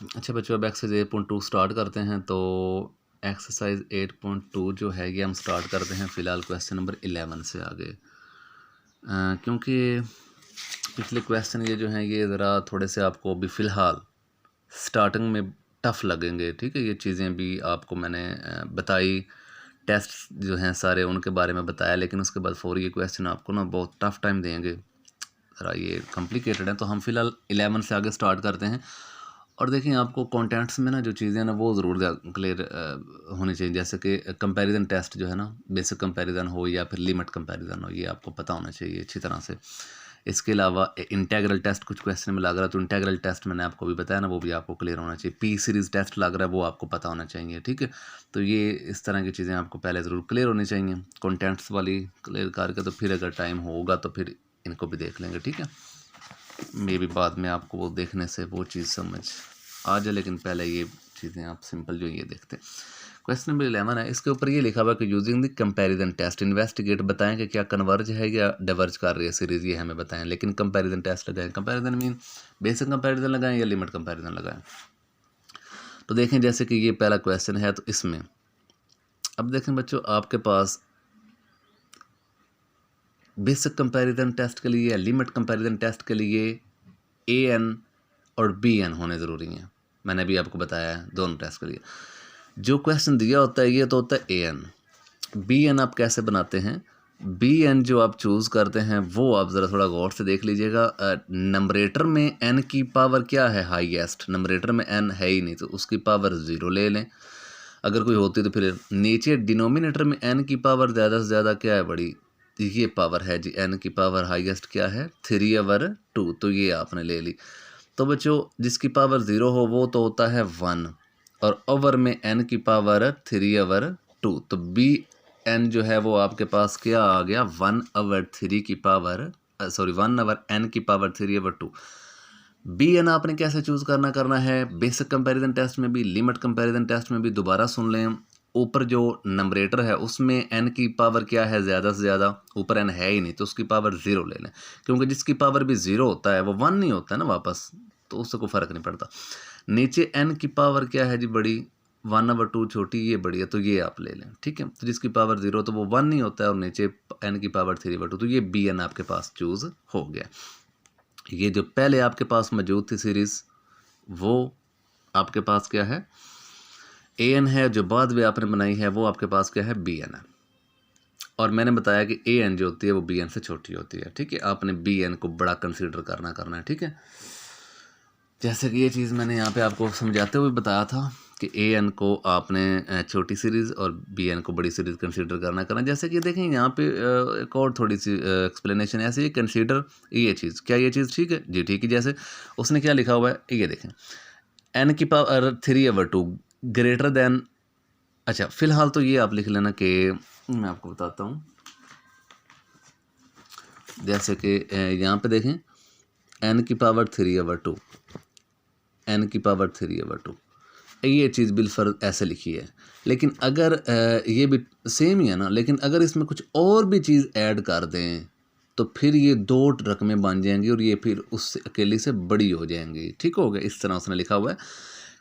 अच्छा बच्चों, अब एक्सरसाइज 8.2 स्टार्ट करते हैं। तो एक्सरसाइज 8.2 जो है ये हम स्टार्ट करते हैं फ़िलहाल क्वेश्चन नंबर 11 से आगे, क्योंकि पिछले क्वेश्चन ये जो हैं ये ज़रा थोड़े से आपको अभी फ़िलहाल स्टार्टिंग में टफ़ लगेंगे। ठीक है, ये चीज़ें भी आपको मैंने बताई, टेस्ट जो हैं सारे उनके बारे में बताया, लेकिन उसके बाद फौरी ये क्वेश्चन आपको ना बहुत टफ़ टाइम देंगे, ज़रा ये कॉम्प्लिकेटेड है। तो हम फ़िलहाल 11 से आगे स्टार्ट करते हैं। और देखिए आपको कंटेंट्स में ना जो चीज़ें हैं ना वो ज़रूर क्लियर होनी चाहिए, जैसे कि कंपैरिजन टेस्ट जो है ना, बेसिक कंपैरिजन हो या फिर लिमिट कंपैरिजन हो, ये आपको पता होना चाहिए अच्छी तरह से। इसके अलावा इंटेग्रल टेस्ट कुछ क्वेश्चन में लग रहा है, तो इंटेग्रल टेस्ट मैंने आपको भी बताया ना, वो भी आपको क्लियर होना चाहिए। पी सीरीज़ टेस्ट लग रहा है, वो आपको पता होना चाहिए। ठीक है, तो ये इस तरह की चीज़ें आपको पहले ज़रूर क्लियर होनी चाहिए। कंटेंट्स वाली क्लियर करके तो फिर अगर टाइम होगा तो फिर इनको भी देख लेंगे। ठीक है, मे भी बाद में आपको वो देखने से वो चीज़ समझ आ जाए, लेकिन पहले ये चीज़ें आप सिंपल जो ये देखते हैं। क्वेश्चन नंबर 11 है, इसके ऊपर ये लिखा हुआ कि using the comparison test investigate, बताएं कि क्या कन्वर्ज है या डिवर्ज कर रही है सीरीज़, ये हमें बताएं। लेकिन कंपैरिजन टेस्ट लगाएं, कंपैरिजन मीन बेसिक कंपैरिजन लगाएं या लिमिट कंपैरिजन लगाएं। तो देखें जैसे कि ये पहला क्वेश्चन है, तो इसमें अब देखें बच्चों आपके पास बेसिक कंपैरिजन टेस्ट के लिए या लिमिट कंपैरिजन टेस्ट के लिए AN और BN होने ज़रूरी हैं। मैंने अभी आपको बताया है दोनों टेस्ट के लिए। जो क्वेश्चन दिया होता है ये तो होता है AN। BN आप कैसे बनाते हैं? BN जो आप चूज़ करते हैं वो आप ज़रा थोड़ा गौर से देख लीजिएगा। नंबरेटर में N की पावर क्या है? हाईएस्ट। नंबरेटर में N है ही नहीं, तो उसकी पावर 0 ले लें। अगर कोई होती तो फिर नीचे डिनोमिनेटर में N की पावर ज़्यादा से ज़्यादा क्या है? बड़ी, ये पावर है जी, N की पावर हाईएस्ट क्या है? 3/2, तो ये आपने ले ली। तो बच्चों जिसकी पावर 0 हो वो तो होता है 1, और ओवर में N की पावर 3/2, तो BN जो है वो आपके पास क्या आ गया? 1/3 की पावर, सॉरी 1/N की पावर 3/2। BN आपने कैसे चूज़ करना है? बेसिक कंपैरिजन टेस्ट में भी, लिमिट कंपैरिजन टेस्ट में भी। दोबारा सुन लें, ऊपर जो नंबरेटर है उसमें N की पावर क्या है? ज़्यादा से ज़्यादा। ऊपर N है ही नहीं तो उसकी पावर 0 ले लें, क्योंकि जिसकी पावर भी 0 होता है वो 1 नहीं होता है ना वापस, तो उससे कोई फ़र्क नहीं पड़ता। नीचे N की पावर क्या है जी? बड़ी, 1/2 छोटी, ये बड़ी है, तो ये आप ले लें। ठीक है, तो जिसकी पावर 0 तो वो 1 नहीं होता है, और नीचे N की पावर 3/2, तो ये BN आपके पास चूज़ हो गया। ये जो पहले आपके पास मौजूद थी सीरीज़, वो आपके पास क्या है? AN है। जो बाद में आपने बनाई है वो आपके पास क्या है? BN है। और मैंने बताया कि AN जो होती है वो BN से छोटी होती है। ठीक है, आपने BN को बड़ा कंसीडर करना है। ठीक है, जैसे कि ये चीज़ मैंने यहाँ पे आपको समझाते हुए बताया था कि AN को आपने छोटी सीरीज़ और BN को बड़ी सीरीज़ कंसीडर करना। जैसे कि देखें यहाँ पे एक और थोड़ी सी एक्सप्लेनेशन ऐसे ही, कंसीडर ये चीज़, क्या ये चीज़ ठीक है जी? ठीक है, जैसे उसने क्या लिखा हुआ है ये देखें, N की पावर 3/2 ग्रेटर दैन, अच्छा फ़िलहाल तो ये आप लिख लेना कि मैं आपको बताता हूँ। जैसे कि यहाँ पे देखें N की पावर 3/2, N की पावर 3/2, ये चीज़ बिलफर्ज ऐसे लिखी है। लेकिन अगर ये भी सेम ही है ना, लेकिन अगर इसमें कुछ और भी चीज़ ऐड कर दें तो फिर ये 2 रकमें बन जाएंगी और ये फिर उससे अकेली से बड़ी हो जाएंगी। ठीक हो गया, इस तरह उसने लिखा हुआ है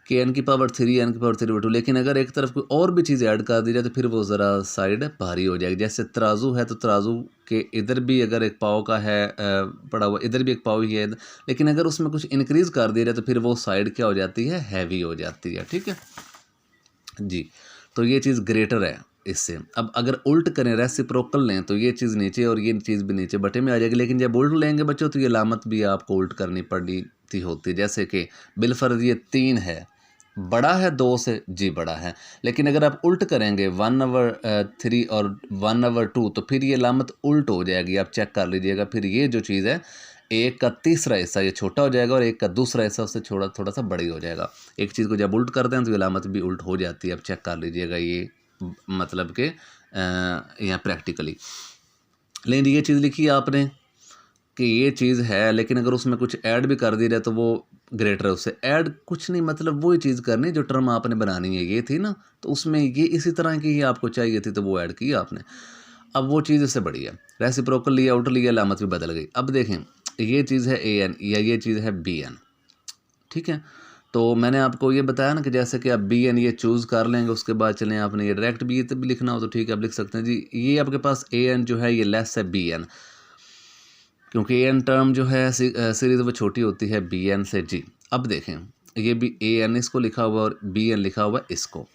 कि N की पावर 3, N की पावर 3/2, लेकिन अगर एक तरफ कोई और भी चीज़ ऐड कर दी जाए तो फिर वो ज़रा साइड भारी हो जाएगी। जैसे तराजू है, तो तराजू के इधर भी अगर एक पाव का है पड़ा हुआ, इधर भी एक पाव ही है, लेकिन अगर उसमें कुछ इंक्रीज़ कर दिया जाए तो फिर वो साइड क्या हो जाती है? हैवी हो जाती है। ठीक है जी, तो ये चीज़ ग्रेटर है इससे। अब अगर उल्ट करें, रेसिप्रोकल लें, तो ये चीज़ नीचे और ये चीज़ भी नीचे बटे में आ जाएगी। लेकिन जब उल्ट लेंगे बच्चों तो ये लामत भी आपको उल्ट करनी पड़ती होती है। जैसे कि बिलफर्ज ये 3 है, बड़ा है 2 से जी, बड़ा है, लेकिन अगर आप उल्ट करेंगे 1/3 और 1/2 तो फिर ये लामत उल्ट हो जाएगी। आप चेक कर लीजिएगा, फिर ये जो चीज़ है, एक का तीसरा हिस्सा ये छोटा हो जाएगा और एक का दूसरा हिस्सा उससे थोड़ा सा बड़ी हो जाएगा। एक चीज़ को जब उल्ट करते हैं तो ये लामत भी उल्ट हो जाती है। आप चेक कर लीजिएगा, ये मतलब कि यहाँ प्रैक्टिकली। लेकिन ये चीज़ लिखी है आपने कि ये चीज़ है, लेकिन अगर उसमें कुछ ऐड भी कर दी जाए तो वो ग्रेटर है उससे। ऐड कुछ नहीं, मतलब वही चीज़ करनी जो टर्म आपने बनानी है, ये थी ना, तो उसमें ये इसी तरह की ही आपको चाहिए थी तो वो ऐड की आपने। अब वो चीज़ इससे बड़ी है, रेसिप्रोकल लिया, आउटर लिया, लामत भी बदल गई। अब देखें ये चीज़ है AN या ये चीज़ है BN। ठीक है, तो मैंने आपको ये बताया ना कि जैसे कि आप बी एन ये चूज़ कर लेंगे, उसके बाद चलें आपने ये डायरेक्ट बी भी लिखना हो तो ठीक है, आप लिख सकते हैं जी। ये आपके पास ए एन जो है ये लेस है बी एन, क्योंकि ए एन टर्म जो है सीरीज़ वो छोटी होती है बी एन से जी। अब देखें ये भी ए एन इसको लिखा हुआ और बी एन लिखा हुआ इसको।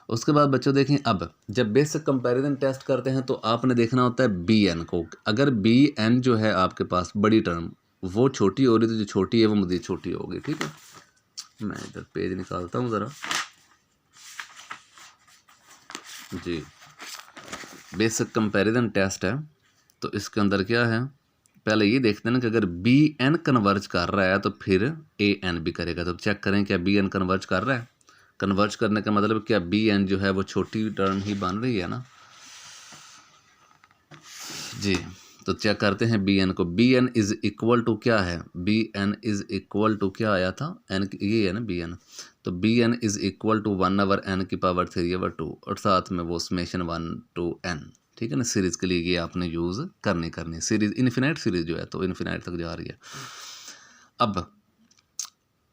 उसके बाद बच्चों देखें, अब जब बेसिक कंपैरिजन टेस्ट करते हैं तो आपने देखना होता है बी एन को। अगर बी एन जो है आपके पास बड़ी टर्म वो छोटी हो रही तो जो छोटी है वो मज़ीद छोटी होगी, ठीक है। मैं इधर पेज निकालता हूँ ज़रा जी। बेसिक कंपैरिजन टेस्ट है तो इसके अंदर क्या है, पहले ये देखते हैं ना कि अगर बी एन कन्वर्ज कर रहा है तो फिर ए एन भी करेगा। तो चेक करें क्या बी एन कन्वर्ज कर रहा है। कन्वर्ज करने का मतलब क्या बी एन जो है वो छोटी टर्म ही बन रही है ना जी। तो चेक करते हैं बी एन को। B N is equal to क्या है, B N is equal to क्या आया था, एन ये है ना बी एन। तो B N is equal to 1/n⁻³ और साथ में वो समेशन 1 to n, ठीक है ना। सीरीज़ के लिए ये आपने यूज़ करनी सीरीज़ इन्फिनाइट सीरीज़ जो है तो इन्फिनाइट तक जा रही है। अब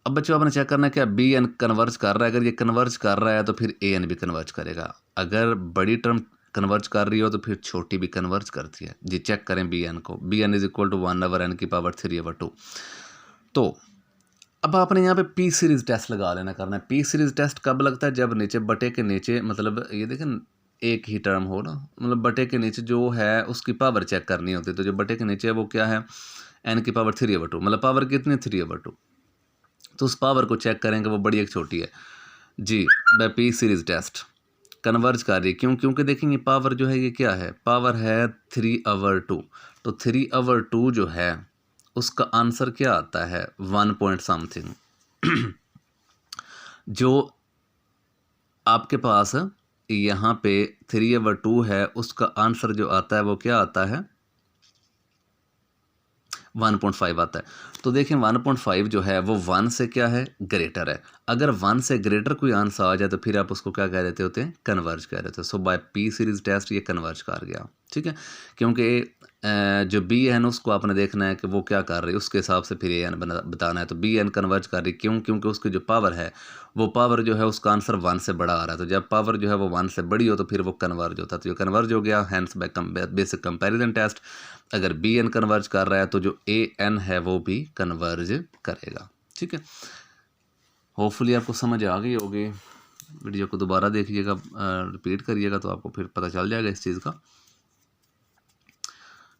बच्चों आपने चेक करना है क्या बी एन कन्वर्ज कर रहा है। अगर ये कन्वर्ज कर रहा है तो फिर ए एन भी कन्वर्ज करेगा। अगर बड़ी टर्म कन्वर्ज कर रही हो तो फिर छोटी भी कन्वर्ज करती है जी। चेक करें बी एन को। B N is equal to 1/n⁻³ तो अब आपने यहाँ पे पी सीरीज़ टेस्ट लगा लेना करना है। पी सीरीज़ टेस्ट कब लगता है, जब नीचे बटे के नीचे मतलब ये देखें एक ही टर्म हो ना, मतलब बटे के नीचे जो है उसकी पावर चेक करनी होती है। तो जो बटे के नीचे है वो क्या है, n⁻³ मतलब पावर कितनी 3/2। तो उस पावर को चेक करेंगे वो बड़ी एक छोटी है जी। By P series test converge कर रही है क्योंकि देखेंगे पावर जो है ये क्या है, पावर है 3/2। तो 3/2 जो है उसका आंसर क्या आता है 1 पॉइंट समथिंग। जो आपके पास यहाँ पे 3/2 है उसका आंसर जो आता है वो क्या आता है 1.5 आता है। तो देखें 1.5 जो है वो 1 से क्या है ग्रेटर है। अगर 1 से ग्रेटर कोई आंसर आ जाए तो फिर आप उसको क्या कह देते होते हैं, कन्वर्ज कह देते हैं। सो बाय पी सीरीज़ टेस्ट ये कन्वर्ज कर गया, ठीक है। क्योंकि जो बी एन उसको आपने देखना है कि वो क्या कर रही है, उसके हिसाब से फिर ए एन बताना है। तो बी एन कन्वर्ज कर रही क्योंकि उसकी जो पावर है वो पावर जो है उसका आंसर 1 से बड़ा आ रहा है। तो जब पावर जो है वो 1 से बड़ी हो तो फिर वो कन्वर्ज होता है। तो ये कन्वर्ज हो गया, hence by basic comparison test अगर बी एन कन्वर्ज कर रहा है तो जो ए एन है वो भी कन्वर्ज करेगा, ठीक है। होपफुली आपको समझ आ गई होगी। वीडियो को दोबारा देखिएगा, रिपीट करिएगा तो आपको फिर पता चल जाएगा इस चीज़ का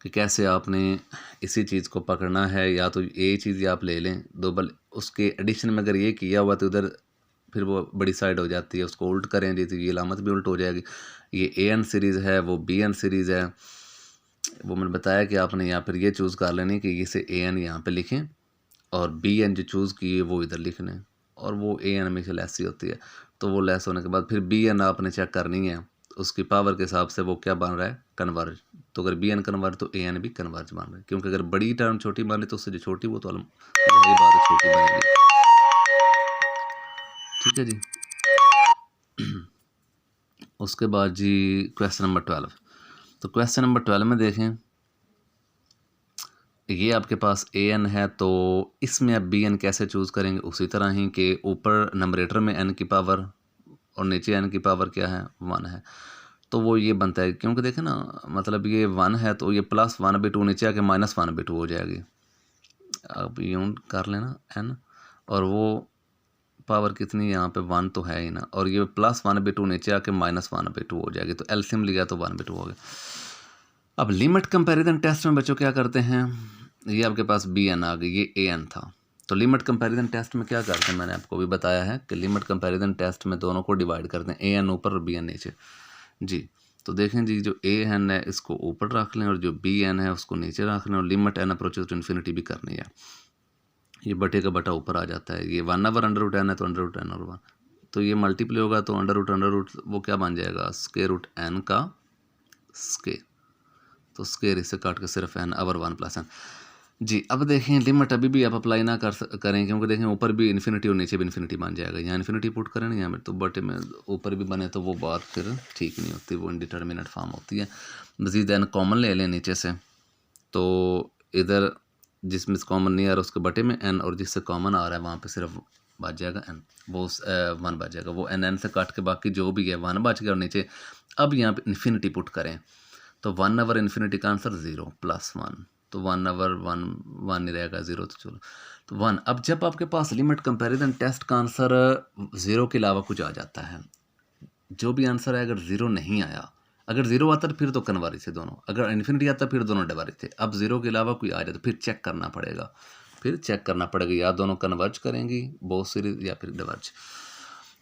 कि कैसे आपने इसी चीज़ को पकड़ना है। या तो ये चीज़ आप ले लें दो, बल उसके एडिशन में अगर ये किया हुआ तो उधर फिर वो बड़ी साइड हो जाती है, उसको उल्ट करें जी तो ये लामत भी उल्ट हो जाएगी। ये ए एन सीरीज़ है वो बी एन सीरीज़ है, वो मैंने बताया कि आपने यहाँ पर ये चूज़ कर लेनी कि इसे ए एन यहाँ पे लिखें और बी एन जो चूज़ की है वो इधर लिख लें। और वो ए एन हमेशा लेस ही होती है। तो वो लेस होने के बाद फिर बी एन आपने चेक करनी है, उसकी पावर के हिसाब से वो क्या बन रहा है, कन्वर्ज। तो अगर बी एन कन्वर्ज तो ए एन भी कन्वर्ज बन रहा है। क्योंकि अगर बड़ी टर्म छोटी बन रही तो उससे जो छोटी वो तो वही बात है छोटी बनेगी, ठीक है जी। उसके बाद जी क्वेश्चन नंबर 12। तो क्वेश्चन नंबर 12 में देखें ये आपके पास ए एन है तो इसमें आप बी एन कैसे चूज़ करेंगे, उसी तरह ही कि ऊपर नंबरेटर में एन की पावर और नीचे एन की पावर क्या है 1 है। तो वो ये बनता है क्योंकि देखें ना मतलब ये 1 है तो ये +1/2 नीचे आके -1/2 हो जाएगी। अब यूँ कर लेना एन और वो पावर कितनी यहाँ पे 1 तो है ही ना, और ये +1/2 नीचे आके -1/2 हो जाएगी। तो एलसीएम लिया तो 1/2 हो गया। अब लिमिट कंपैरिजन टेस्ट में बच्चों क्या करते हैं, ये आपके पास बी एन आ गई, ये ए एन था। तो लिमिट कंपैरिजन टेस्ट में क्या करते हैं, मैंने आपको भी बताया है कि लिमिट कंपैरिजन टेस्ट में दोनों को डिवाइड करते हैं, ए एन ऊपर और बी एन नीचे जी। तो देखें जी जो ए एन है इसको ऊपर रख लें और जो बी एन है उसको नीचे रख लें और limit N approaches to infinity भी करनी है। ये बटे का बटा ऊपर आ जाता है, ये 1/√n है तो √n और 1 तो ये मल्टीप्लाई होगा तो अंडर रूट वो क्या बन जाएगा √n का स्केयर। तो स्केयर इससे काट के सिर्फ n/1 + n जी। अब देखें लिमिट अभी भी आप अप्लाई ना करें क्योंकि देखें ऊपर भी इन्फिनिटी और नीचे भी इन्फिनिटी बन जाएगा। यहाँ इन्फिनिटी पुट करें ना यहाँ में तो बटे में ऊपर भी बने तो वो बात फिर ठीक नहीं होती, वो इनडिटर्मिनेट फॉर्म होती है। मज़ीद n कॉमन ले लें नीचे से, तो इधर जिसमें कॉमन नहीं आ रहा उसके बटे में n और जिससे कॉमन आ रहा है वहाँ पे सिर्फ बच जाएगा n, वो 1 बच जाएगा, वो n से काट के बाकी जो भी है 1 बच गया और नीचे। अब यहाँ पे इन्फिनिटी पुट करें तो 1 ओवर इन्फिनिटी का आंसर 0 + 1, तो 1 ओवर 1 ही रहेगा, 0 तो चलो तो 1। अब जब आपके पास लिमिट कंपैरिजन टेस्ट का आंसर 0 के अलावा कुछ आ जाता है, जो भी आंसर है अगर 0 नहीं आया, अगर 0 आता तो फिर तो कन्वर्ज थे दोनों, अगर इन्फिनिटी आता फिर दोनों डिवाइड थे। अब 0 के अलावा कोई आ जाए तो फिर चेक करना पड़ेगा, या दोनों कन्वर्ज करेंगी बोथ सीरीज या फिर डिवर्ज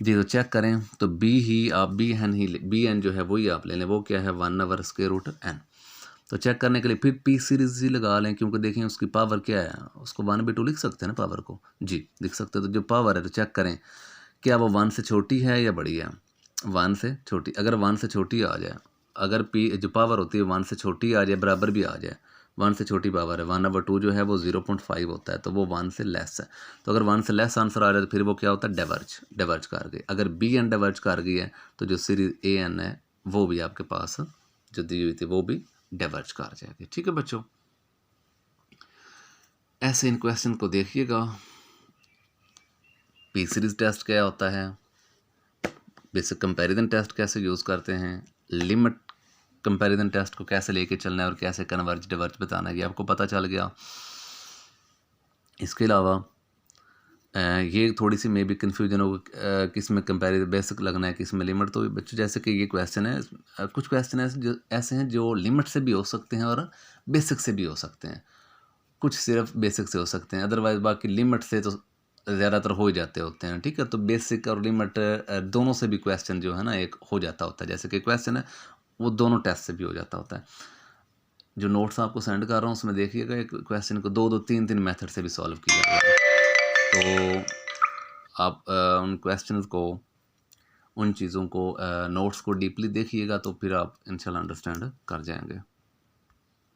जी। तो चेक करें तो बी एन जो है वही आप ले लें, वो क्या है 1 ओवर स्क्वायर रूट n। तो चेक करने के लिए फिर पी सीरीज ही लगा लें, क्योंकि देखें उसकी पावर क्या है, उसको 1/2 लिख सकते हैं ना पावर को, जी लिख सकते हैं। तो जो पावर है तो चेक करें क्या वो 1 से छोटी है या बड़ी है, 1 से छोटी। अगर 1 से छोटी आ जाए, अगर पी जो पावर होती है 1 से छोटी आ जाए, बराबर भी आ जाए, 1 से छोटी पावर है 1/2 जो है वो 0.5 होता है, तो वो 1 से लेस है। तो अगर 1 से लेस आंसर आ रहा है तो फिर वो क्या होता है, डिवर्ज कर गई। अगर बी एन डिवर्ज कर गई है तो जो सीरीज ए एन है वो भी आपके पास जो दी हुई थी वो भी डिवर्ज कर जाएगी। ठीक है बच्चों, ऐसे इन क्वेश्चन को देखिएगा। पी सीरीज टेस्ट क्या होता है, बेसिक कंपैरिजन टेस्ट कैसे यूज़ करते हैं, लिमिट कंपैरिजन टेस्ट को कैसे लेके चलना है और कैसे कन्वर्ज डिवर्ज बताना है, ये आपको पता चल गया। इसके अलावा ये थोड़ी सी मे भी कन्फ्यूजन होगा किस में कंपैरिजन बेसिक लगना है किस में लिमिट। तो बच्चों जैसे कि ये क्वेश्चन है, कुछ क्वेश्चन ऐसे हैं जो लिमिट से भी हो सकते हैं और बेसिक से भी हो सकते हैं, कुछ सिर्फ बेसिक से हो सकते हैं, अदरवाइज बाकी लिमिट से तो ज़्यादातर हो ही जाते होते हैं। ठीक है, तो बेसिक और लिमिट दोनों से भी क्वेश्चन जो है ना एक हो जाता होता है, जैसे कि क्वेश्चन है वो दोनों टेस्ट से भी हो जाता होता है। जो नोट्स आपको सेंड कर रहा हूँ उसमें देखिएगा एक क्वेश्चन को 2-2 3-3 मेथड से भी सॉल्व किया गया है, तो आप उन क्वेश्चंस को, उन चीज़ों को नोट्स को डीपली देखिएगा तो फिर आप इंशाल्लाह अंडरस्टैंड कर जाएंगे।